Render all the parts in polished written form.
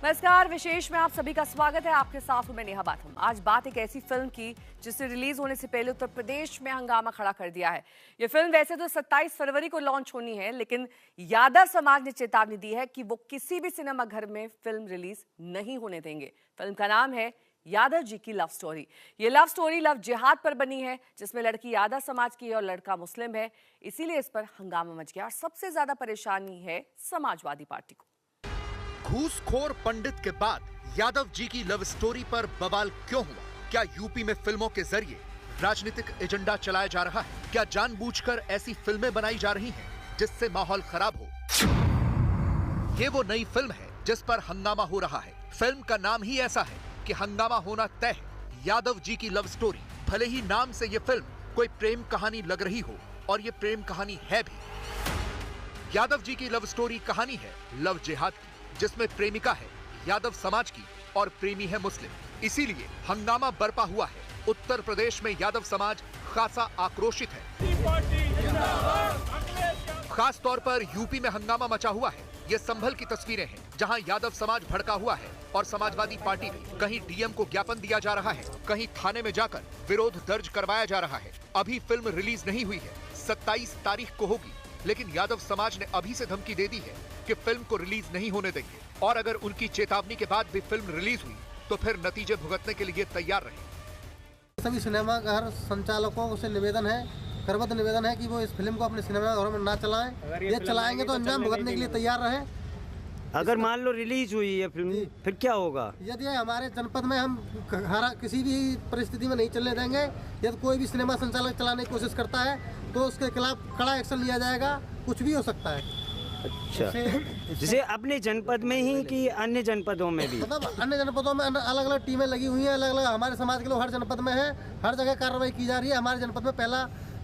नमस्कार, विशेष में आप सभी का स्वागत है। आपके साथ हूं मैं नेहा बाथम। आज बात एक ऐसी फिल्म की जिसे रिलीज होने से पहले उत्तर प्रदेश में हंगामा खड़ा कर दिया है। ये फिल्म वैसे तो 27 फरवरी को लॉन्च होनी है, लेकिन यादव समाज ने चेतावनी दी है कि वो किसी भी सिनेमा घर में फिल्म रिलीज नहीं होने देंगे। फिल्म का नाम है यादव जी की लव स्टोरी। ये लव स्टोरी लव जिहाद पर बनी है, जिसमें लड़की यादव समाज की है और लड़का मुस्लिम है। इसीलिए इस पर हंगामा मच गया और सबसे ज्यादा परेशानी है समाजवादी पार्टी को। घूसखोर पंडित के बाद यादव जी की लव स्टोरी पर बवाल क्यों हुआ? क्या यूपी में फिल्मों के जरिए राजनीतिक एजेंडा चलाया जा रहा है? क्या जानबूझकर ऐसी फिल्में बनाई जा रही हैं जिससे माहौल खराब हो? ये वो नई फिल्म है जिस पर हंगामा हो रहा है। फिल्म का नाम ही ऐसा है कि हंगामा होना तय है। यादव जी की लव स्टोरी। भले ही नाम से ये फिल्म कोई प्रेम कहानी लग रही हो, और ये प्रेम कहानी है भी। यादव जी की लव स्टोरी कहानी है लव जिहाद की, जिसमें प्रेमिका है यादव समाज की और प्रेमी है मुस्लिम। इसीलिए हंगामा बरपा हुआ है। उत्तर प्रदेश में यादव समाज खासा आक्रोशित है। खास तौर पर यूपी में हंगामा मचा हुआ है। ये संभल की तस्वीरें हैं, जहां यादव समाज भड़का हुआ है और समाजवादी पार्टी में कहीं डीएम को ज्ञापन दिया जा रहा है, कहीं थाने में जाकर विरोध दर्ज करवाया जा रहा है। अभी फिल्म रिलीज नहीं हुई है, 27 तारीख को होगी, लेकिन यादव समाज ने अभी से धमकी दे दी है कि फिल्म को रिलीज नहीं होने देंगे, और अगर उनकी चेतावनी के बाद भी फिल्म रिलीज हुई तो फिर नतीजे भुगतने के लिए तैयार रहे। सभी सिनेमाघर संचालकों से निवेदन है, करबद्ध निवेदन है कि वो इस फिल्म को अपने सिनेमाघरों में ना चलाएं। ये चलाएंगे तो अंजाम भुगतने के लिए तैयार रहें। अगर मान लो रिलीज हुई है फिल्म, फिर क्या होगा? यदि हमारे जनपद में हम किसी भी परिस्थिति में नहीं चलने देंगे, यदि कोई भी सिनेमा संचालक चलाने की कोशिश करता है तो उसके खिलाफ कड़ा एक्शन लिया जाएगा। कुछ भी हो सकता है। अच्छा, जैसे अपने जनपद में ही कि अन्य जनपदों में भी? मतलब अन्य जनपदों में अलग अलग टीमें लगी हुई हैं, अलग अलग हमारे समाज के लोग हर जनपद में हैं, हर जगह कार्रवाई की जा रही है। हमारे जनपद में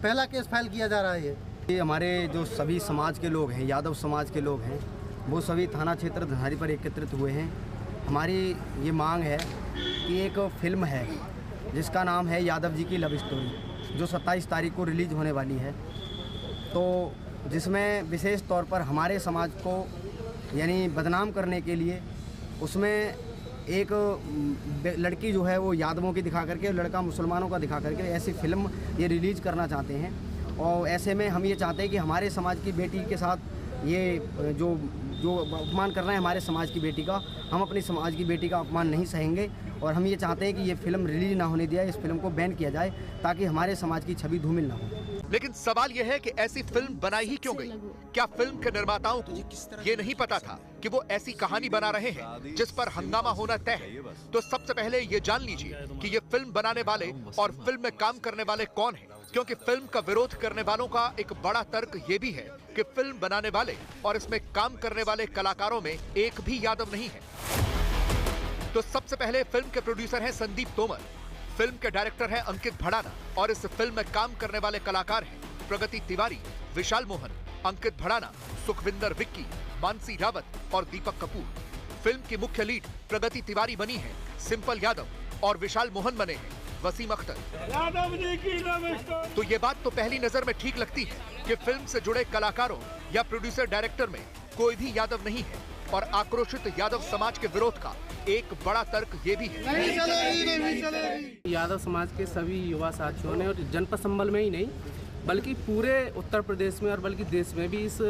पहला केस फाइल किया जा रहा है। ये हमारे जो सभी समाज के लोग हैं, यादव समाज के लोग हैं, वो सभी थाना क्षेत्र धनहारी पर एकत्रित हुए हैं। हमारी ये मांग है कि एक फिल्म है जिसका नाम है यादव जी की लव स्टोरी, जो 27 तारीख को रिलीज होने वाली है, तो जिसमें विशेष तौर पर हमारे समाज को यानी बदनाम करने के लिए उसमें एक लड़की जो है वो यादवों की दिखा करके, लड़का मुसलमानों का दिखा करके ऐसी फिल्म ये रिलीज़ करना चाहते हैं। और ऐसे में हम ये चाहते हैं कि हमारे समाज की बेटी के साथ ये जो अपमान कर रहे हैं हमारे समाज की बेटी का, हम अपनी समाज की बेटी का अपमान नहीं सहेंगे। और हम ये चाहते हैं कि ये फिल्म रिलीज ना होने दिया, इस फिल्म को बैन किया जाए ताकि हमारे समाज की छवि धूमिल ना हो। लेकिन सवाल यह है कि ऐसी फिल्म बनाई ही क्यों गई? क्या फिल्म के निर्माताओं को ये नहीं पता था कि वो ऐसी कहानी बना रहे हैं जिस पर हंगामा होना तय है? तो सबसे पहले ये जान लीजिए कि ये फिल्म बनाने वाले और फिल्म में काम करने वाले कौन हैं, क्योंकि फिल्म का विरोध करने वालों का एक बड़ा तर्क ये भी है कि फिल्म बनाने वाले और इसमें काम करने वाले कलाकारों में एक भी यादव नहीं है। तो सबसे पहले फिल्म के प्रोड्यूसर हैं संदीप तोमर, फिल्म के डायरेक्टर हैं अंकित भड़ाना, और इस फिल्म में काम करने वाले कलाकार हैं प्रगति तिवारी, विशाल मोहन, अंकित भड़ाना, सुखविंदर विक्की, मानसी रावत और दीपक कपूर। फिल्म की मुख्य लीड प्रगति तिवारी बनी है, सिंपल यादव, और विशाल मोहन बने हैं वसीम अख्तर। तो ये बात तो पहली नजर में ठीक लगती है कि फिल्म से जुड़े कलाकारों या प्रोड्यूसर डायरेक्टर में कोई भी यादव नहीं है, और आक्रोशित यादव समाज के विरोध का एक बड़ा तर्क ये भी है। यादव समाज के सभी युवा साथियों ने, और जनपद संभल में ही नहीं बल्कि पूरे उत्तर प्रदेश में और बल्कि देश में भी इस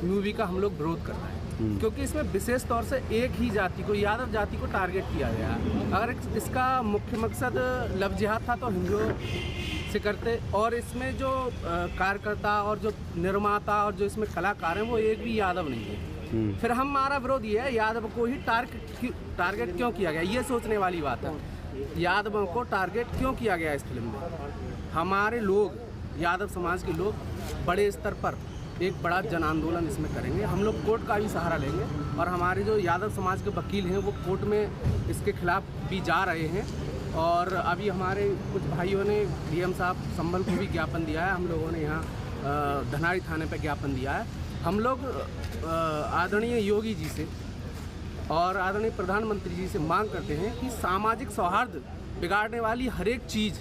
मूवी का हम लोग विरोध कर रहे हैं, क्योंकि इसमें विशेष तौर से एक ही जाति को, यादव जाति को टारगेट किया गया है। अगर इसका मुख्य मकसद लव जिहाद था तो हिंदुओं से करते, और इसमें जो कार्यकर्ता और जो निर्माता और जो इसमें कलाकार हैं वो एक भी यादव नहीं है। फिर हमारा विरोध ये है, यादव को ही टारगेट क्यों किया गया, ये सोचने वाली बात है। यादवों को टारगेट क्यों किया गया इस फिल्म में? हमारे लोग, यादव समाज के लोग बड़े स्तर पर एक बड़ा जन आंदोलन इसमें करेंगे। हम लोग कोर्ट का भी सहारा लेंगे, और हमारे जो यादव समाज के वकील हैं वो कोर्ट में इसके खिलाफ भी जा रहे हैं। और अभी हमारे कुछ भाइयों ने डीएम साहब संभल को भी ज्ञापन दिया है, हम लोगों ने यहाँ धनहारी थाने पर ज्ञापन दिया है। हम लोग आदरणीय योगी जी से और आदरणीय प्रधानमंत्री जी से मांग करते हैं कि सामाजिक सौहार्द बिगाड़ने वाली हर एक चीज़,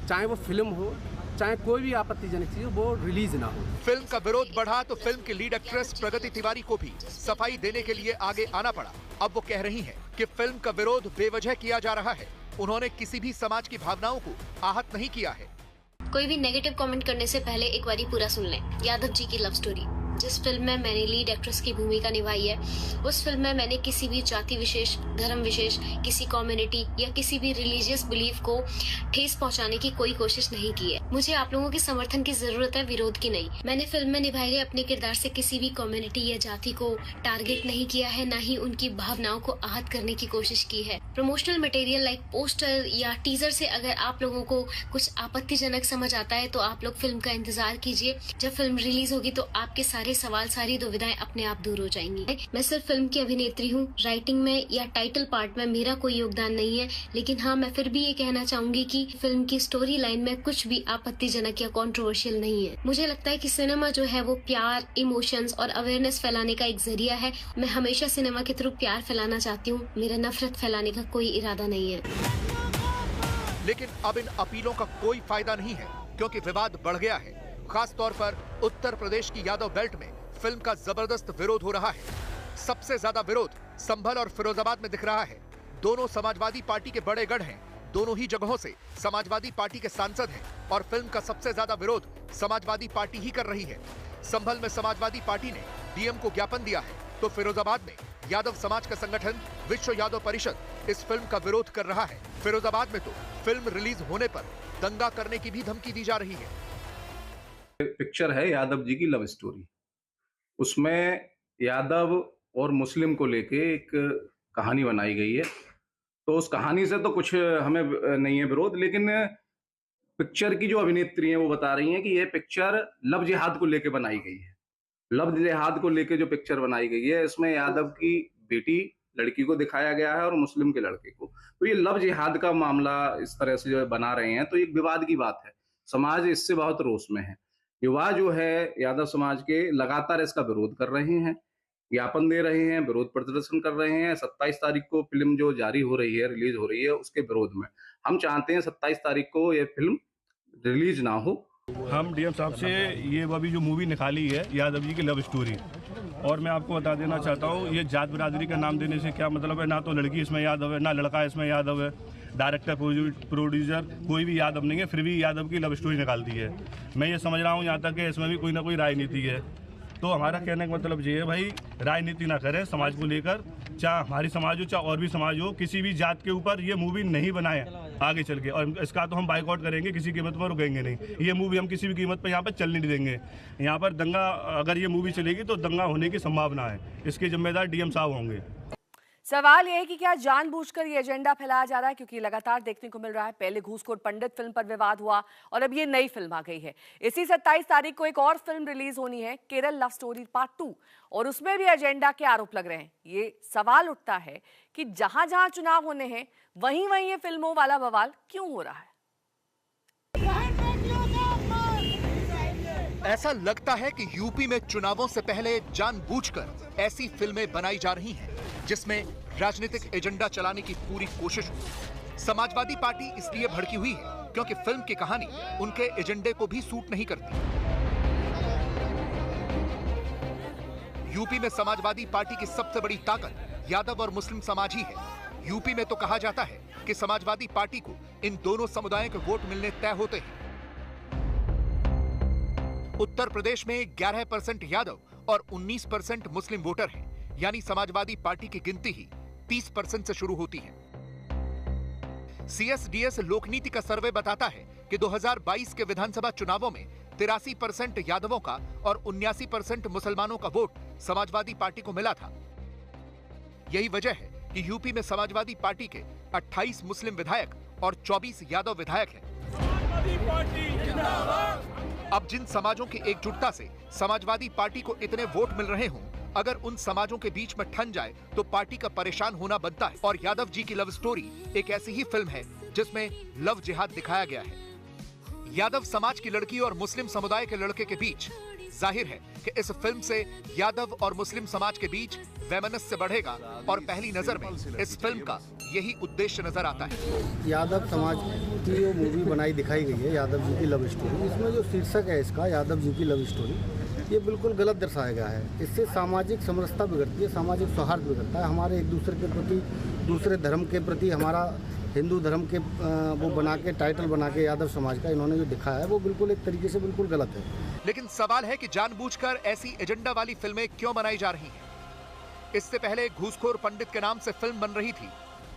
चाहे वो फिल्म हो, चाहे कोई भी आपत्तिजनक चीज वो रिलीज ना हो। फिल्म का विरोध बढ़ा तो फिल्म की लीड एक्ट्रेस प्रगति तिवारी को भी सफाई देने के लिए आगे आना पड़ा। अब वो कह रही हैं कि फिल्म का विरोध बेवजह किया जा रहा है। उन्होंने किसी भी समाज की भावनाओं को आहत नहीं किया है। कोई भी नेगेटिव कमेंट करने से पहले एक बारी पूरा सुन लें। यादव जी की लव स्टोरी, जिस फिल्म में मैंने लीड एक्ट्रेस की भूमिका निभाई है, उस फिल्म में मैंने किसी भी जाति विशेष, धर्म विशेष, किसी कम्युनिटी या किसी भी रिलीजियस बिलीफ को ठेस पहुंचाने की कोई कोशिश नहीं की है। मुझे आप लोगों के समर्थन की जरूरत है, विरोध की नहीं। मैंने फिल्म में निभाए गए अपने किरदार से किसी भी कम्युनिटी या जाति को टारगेट नहीं किया है, न ही उनकी भावनाओं को आहत करने की कोशिश की है। प्रमोशनल मटेरियल लाइक पोस्टर या टीजर से अगर आप लोगों को कुछ आपत्तिजनक समझ आता है तो आप लोग फिल्म का इंतजार कीजिए। जब फिल्म रिलीज होगी तो आपके सारे सवाल, सारी दुविधाएं अपने आप दूर हो जाएंगी। मैं सिर्फ फिल्म की अभिनेत्री हूँ। राइटिंग में या टाइटल पार्ट में मेरा कोई योगदान नहीं है, लेकिन हाँ, मैं फिर भी ये कहना चाहूंगी कि फिल्म की स्टोरी लाइन में कुछ भी आपत्तिजनक या कंट्रोवर्शियल नहीं है। मुझे लगता है कि सिनेमा जो है वो प्यार, इमोशंस और अवेयरनेस फैलाने का एक जरिया है। मैं हमेशा सिनेमा के थ्रू प्यार फैलाना चाहती हूँ। मेरा नफरत फैलाने का कोई इरादा नहीं है। लेकिन अब इन अपीलों का कोई फायदा नहीं है, क्योंकि विवाद बढ़ गया है। खास तौर पर उत्तर प्रदेश की यादव बेल्ट में फिल्म का जबरदस्त विरोध हो रहा है। सबसे ज्यादा विरोध संभल और फिरोजाबाद में दिख रहा है। दोनों समाजवादी पार्टी के बड़े गढ़ हैं। दोनों ही जगहों से समाजवादी पार्टी के सांसद हैं और फिल्म का सबसे ज्यादा विरोध समाजवादी पार्टी ही कर रही है। संभल में समाजवादी पार्टी ने डीएम को ज्ञापन दिया है, तो फिरोजाबाद में यादव समाज का संगठन विश्व यादव परिषद इस फिल्म का विरोध कर रहा है। फिरोजाबाद में तो फिल्म रिलीज होने पर दंगा करने की भी धमकी दी जा रही है। पिक्चर है यादव जी की लव स्टोरी। उसमें यादव और मुस्लिम को लेके एक कहानी बनाई गई है। तो उस कहानी से तो कुछ हमें नहीं है विरोध, लेकिन पिक्चर की जो अभिनेत्री हैं वो बता रही हैं कि ये पिक्चर लव जिहाद को लेके बनाई गई है। लव जिहाद को लेके जो पिक्चर बनाई गई है, इसमें यादव की बेटी लड़की को दिखाया गया है और मुस्लिम के लड़के को। तो ये लव जिहाद का मामला इस तरह से जो बना रहे हैं, तो एक विवाद की बात है। समाज इससे बहुत रोष में है। युवा जो है यादव समाज के लगातार इसका विरोध कर रहे हैं, ज्ञापन दे रहे हैं, विरोध प्रदर्शन कर रहे हैं। 27 तारीख को फिल्म जो जारी हो रही है, रिलीज हो रही है, उसके विरोध में हम चाहते हैं 27 तारीख को ये फिल्म रिलीज ना हो। हम डीएम साहब से ये अभी जो मूवी निकाली है यादव जी की लव स्टोरी, और मैं आपको बता देना चाहता हूँ, ये जात बिरादरी का नाम देने से क्या मतलब है। ना तो लड़की इसमें यादव है, ना लड़का इसमें यादव है। डायरेक्टर, प्रोड्यूसर कोई भी यादव नहीं है, फिर भी यादव की लव स्टोरी निकाल दी है। मैं ये समझ रहा हूँ यहाँ तक कि इसमें भी कोई ना कोई राजनीति है। तो हमारा कहने का मतलब ये है भाई, राजनीति ना करें समाज को लेकर। चाहे हमारी समाज हो चाहे और भी समाज हो, किसी भी जात के ऊपर ये मूवी नहीं बनाए आगे चल के, और इसका तो हम बाइकआउट करेंगे, किसी कीमत पर रुकेंगे नहीं। ये मूवी हम किसी भी कीमत पर यहाँ पर चलने नहीं देंगे। यहाँ पर दंगा, अगर ये मूवी चलेगी तो दंगा होने की संभावना है। इसके जिम्मेदार डीएम साहब होंगे। सवाल यह है कि क्या जानबूझकर ये एजेंडा फैलाया जा रहा है, क्योंकि लगातार देखने को मिल रहा है। पहले घूसखोर पंडित फिल्म पर विवाद हुआ और अब ये नई फिल्म आ गई है। इसी 27 तारीख को एक और फिल्म रिलीज होनी है, केरल लव स्टोरी पार्ट 2, और उसमें भी एजेंडा के आरोप लग रहे हैं। ये सवाल उठता है कि जहां जहां चुनाव होने हैं वहीं वहीं ये फिल्मों वाला बवाल क्यों हो रहा है। ऐसा लगता है कि यूपी में चुनावों से पहले जानबूझकर ऐसी फिल्में बनाई जा रही हैं जिसमें राजनीतिक एजेंडा चलाने की पूरी कोशिश हो। समाजवादी पार्टी इसलिए भड़की हुई है क्योंकि फिल्म की कहानी उनके एजेंडे को भी सूट नहीं करती। यूपी में समाजवादी पार्टी की सबसे बड़ी ताकत यादव और मुस्लिम समाज ही है। यूपी में तो कहा जाता है कि समाजवादी पार्टी को इन दोनों समुदायों के वोट मिलने तय होते हैं। उत्तर प्रदेश में 11% यादव और 19% मुस्लिम वोटर हैं, यानी समाजवादी पार्टी की गिनती ही 30% से शुरू होती है। CSDS लोकनीति का सर्वे बताता है कि 2022 के विधानसभा चुनावों में 83% यादवों का और 79% मुसलमानों का वोट समाजवादी पार्टी को मिला था। यही वजह है कि यूपी में समाजवादी पार्टी के 28 मुस्लिम विधायक और 24 यादव विधायक हैं। अब जिन समाजों की एकजुटता से समाजवादी पार्टी को इतने वोट मिल रहे हों, अगर उन समाजों के बीच में ठन जाए तो पार्टी का परेशान होना बनता है। और यादव जी की लव स्टोरी एक ऐसी ही फिल्म है जिसमें लव जिहाद दिखाया गया है। यादव समाज की लड़की और मुस्लिम समुदाय के लड़के के बीच जाहिर है कि इस फिल्म से यादव और मुस्लिम समाज के बीच वैमनस्य बढ़ेगा और पहली नजर में इस फिल्म का यही उद्देश्य नजर आता है। यादव समाज की जो मूवी बनाई दिखाई गई है यादव जी की लव स्टोरी, इसमें जो शीर्षक है इसका यादव जी की लव स्टोरी, ये बिल्कुल गलत दर्शाया गया है। इससे सामाजिक समरसता बिगड़ती है, सामाजिक सौहार्द बिगड़ता है, हमारे एक दूसरे के प्रति, दूसरे धर्म के प्रति, हमारा हिंदू धर्म के वो बना के टाइटल बना के यादव समाज का इन्होंने जो दिखाया है वो बिल्कुल एक तरीके से बिल्कुल गलत है। लेकिन सवाल है कि जानबूझकर ऐसी एजेंडा वाली फिल्में क्यों बनाई जा रही हैं? इससे पहले घूसखोर पंडित के नाम से फिल्म बन रही थी,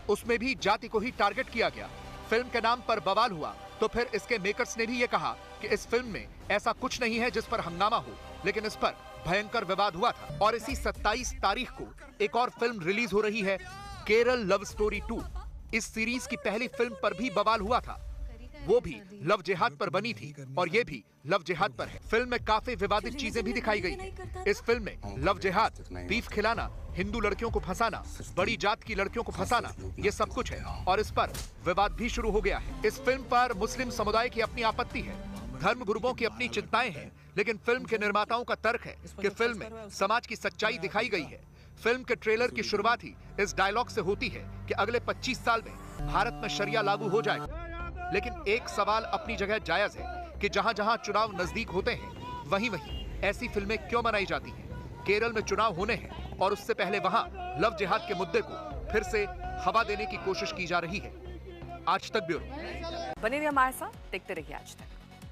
उसमें भी जाति को ही टारगेट किया गया। फिल्म के नाम पर बवाल हुआ तो फिर इसके मेकर्स ने भी ये कहा कि इस फिल्म में ऐसा कुछ नहीं है जिस पर हंगामा हो, लेकिन इस पर भयंकर विवाद हुआ था। और इसी 27 तारीख को एक और फिल्म रिलीज हो रही है, केरल लव स्टोरी 2। इस सीरीज की पहली फिल्म पर भी बवाल हुआ था, वो भी लव जिहाद पर बनी थी और ये भी लव जिहाद पर है। फिल्म में काफी विवादित चीजें भी दिखाई गई हैं। इस फिल्म में लव जिहाद, बीफ खिलाना, हिंदू लड़कियों को फंसाना, बड़ी जात की लड़कियों को फंसाना, ये सब कुछ है और इस पर विवाद भी शुरू हो गया है। इस फिल्म पर मुस्लिम समुदाय की अपनी आपत्ति है, धर्म गुरुओं की अपनी चिंताएं हैं, लेकिन फिल्म के निर्माताओं का तर्क है कि फिल्म में समाज की सच्चाई दिखाई गई है। फिल्म के ट्रेलर की शुरुआत ही इस डायलॉग से होती है कि अगले 25 साल में भारत में शरिया लागू हो जाएगा। लेकिन एक सवाल अपनी जगह जायज है कि जहां जहां चुनाव नजदीक होते हैं, वहीं वहीं ऐसी फिल्में क्यों बनाई जाती हैं? केरल में चुनाव होने हैं और उससे पहले वहां लव जिहाद के मुद्दे को फिर से हवा देने की कोशिश की जा रही है। आज तक ब्यूरो। बने रहिए हमारे साथ, देखते रहिए आज तक।